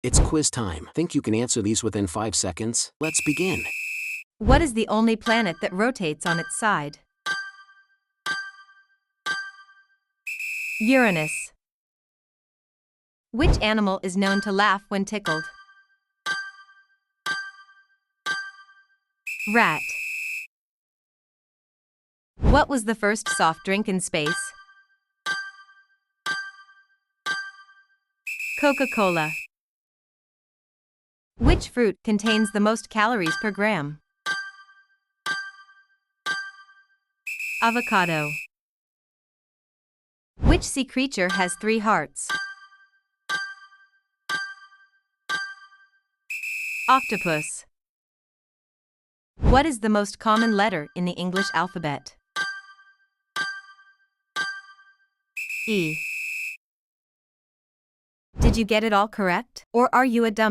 It's quiz time. Think you can answer these within 5 seconds? Let's begin. What is the only planet that rotates on its side? Uranus. Which animal is known to laugh when tickled? Rat. What was the first soft drink in space? Coca-Cola. Which fruit contains the most calories per gram? Avocado. Which sea creature has 3 hearts? Octopus. What is the most common letter in the English alphabet? E. Did you get it all correct? Or are you a dumbass?